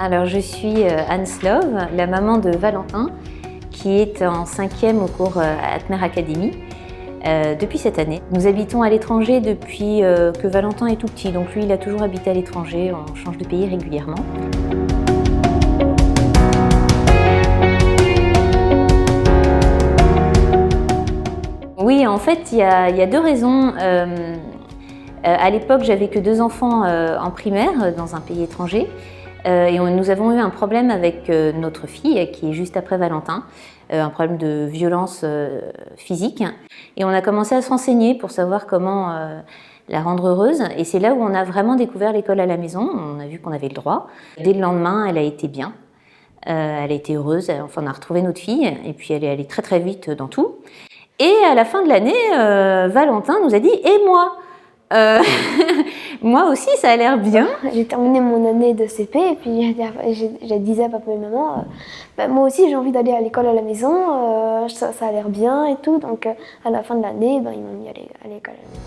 Alors je suis Anne Slove, la maman de Valentin, qui est en 5e au cours Atmer Academy depuis cette année. Nous habitons à l'étranger depuis que Valentin est tout petit, donc lui il a toujours habité à l'étranger, on change de pays régulièrement. Oui, en fait, il y a deux raisons. À l'époque, j'avais que 2 enfants en primaire dans un pays étranger. Et nous avons eu un problème avec notre fille, qui est juste après Valentin, un problème de violence physique. Et on a commencé à se renseigner pour savoir comment la rendre heureuse. Et c'est là où on a vraiment découvert l'école à la maison. On a vu qu'on avait le droit. Dès le lendemain, elle a été bien. Elle a été heureuse. Enfin, on a retrouvé notre fille. Et puis, elle est allée très très vite dans tout. Et à la fin de l'année, Valentin nous a dit « Et moi ?» Moi aussi, ça a l'air bien. J'ai terminé mon année de CP et puis je disais à papa et maman, moi aussi j'ai envie d'aller à l'école à la maison, ça a l'air bien et tout. Donc à la fin de l'année, ils m'ont mis à l'école à la maison.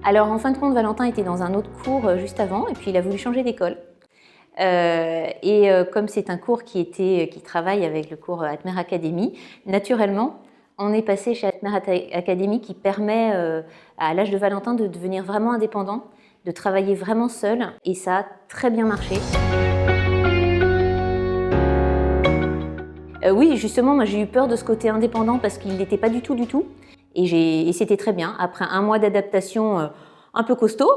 Alors en fin de compte, Valentin était dans un autre cours juste avant et puis il a voulu changer d'école. Comme c'est un cours qui travaille avec le cours Atmer Academy, naturellement, on est passé chez Atmer Academy qui permet à l'âge de Valentin de devenir vraiment indépendant, de travailler vraiment seul, et ça a très bien marché. Oui, justement, moi j'ai eu peur de ce côté indépendant parce qu'il n'était pas du tout, et c'était très bien. Après un mois d'adaptation un peu costaud,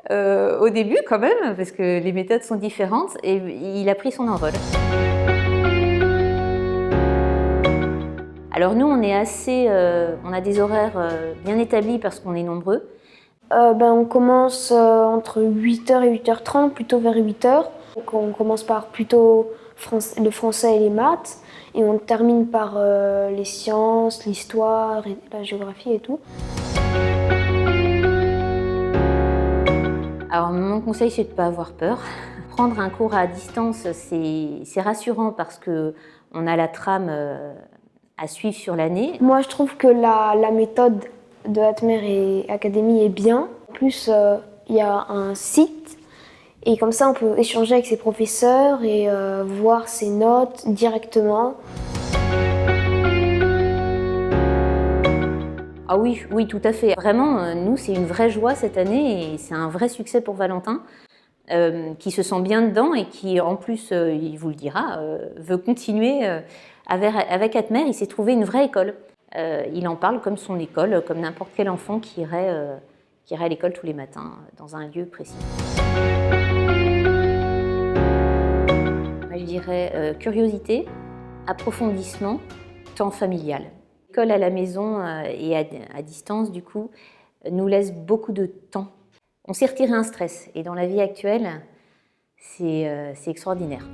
au début quand même, parce que les méthodes sont différentes, et il a pris son envol. Alors nous, on a des horaires bien établis parce qu'on est nombreux. On commence entre 8h et 8h30, plutôt vers 8h. Donc on commence par plutôt le français et les maths, et on termine par les sciences, l'histoire, la géographie et tout. Alors mon conseil, c'est de ne pas avoir peur. Prendre un cours à distance, c'est rassurant parce qu'on a la trame à suivre sur l'année. Moi, je trouve que la méthode de Atmer Academy est bien. En plus, il y a un site et comme ça, on peut échanger avec ses professeurs et voir ses notes directement. Ah oui, oui, tout à fait. Vraiment, nous, c'est une vraie joie cette année et c'est un vrai succès pour Valentin, qui se sent bien dedans et qui, en plus, il vous le dira, veut continuer avec Atmer. Il s'est trouvé une vraie école. Il en parle comme son école, comme n'importe quel enfant qui irait à l'école tous les matins, dans un lieu précis. Moi, je dirais curiosité, approfondissement, temps familial. L'école à la maison et à distance, du coup, nous laisse beaucoup de temps. On s'est retiré un stress et dans la vie actuelle, c'est extraordinaire.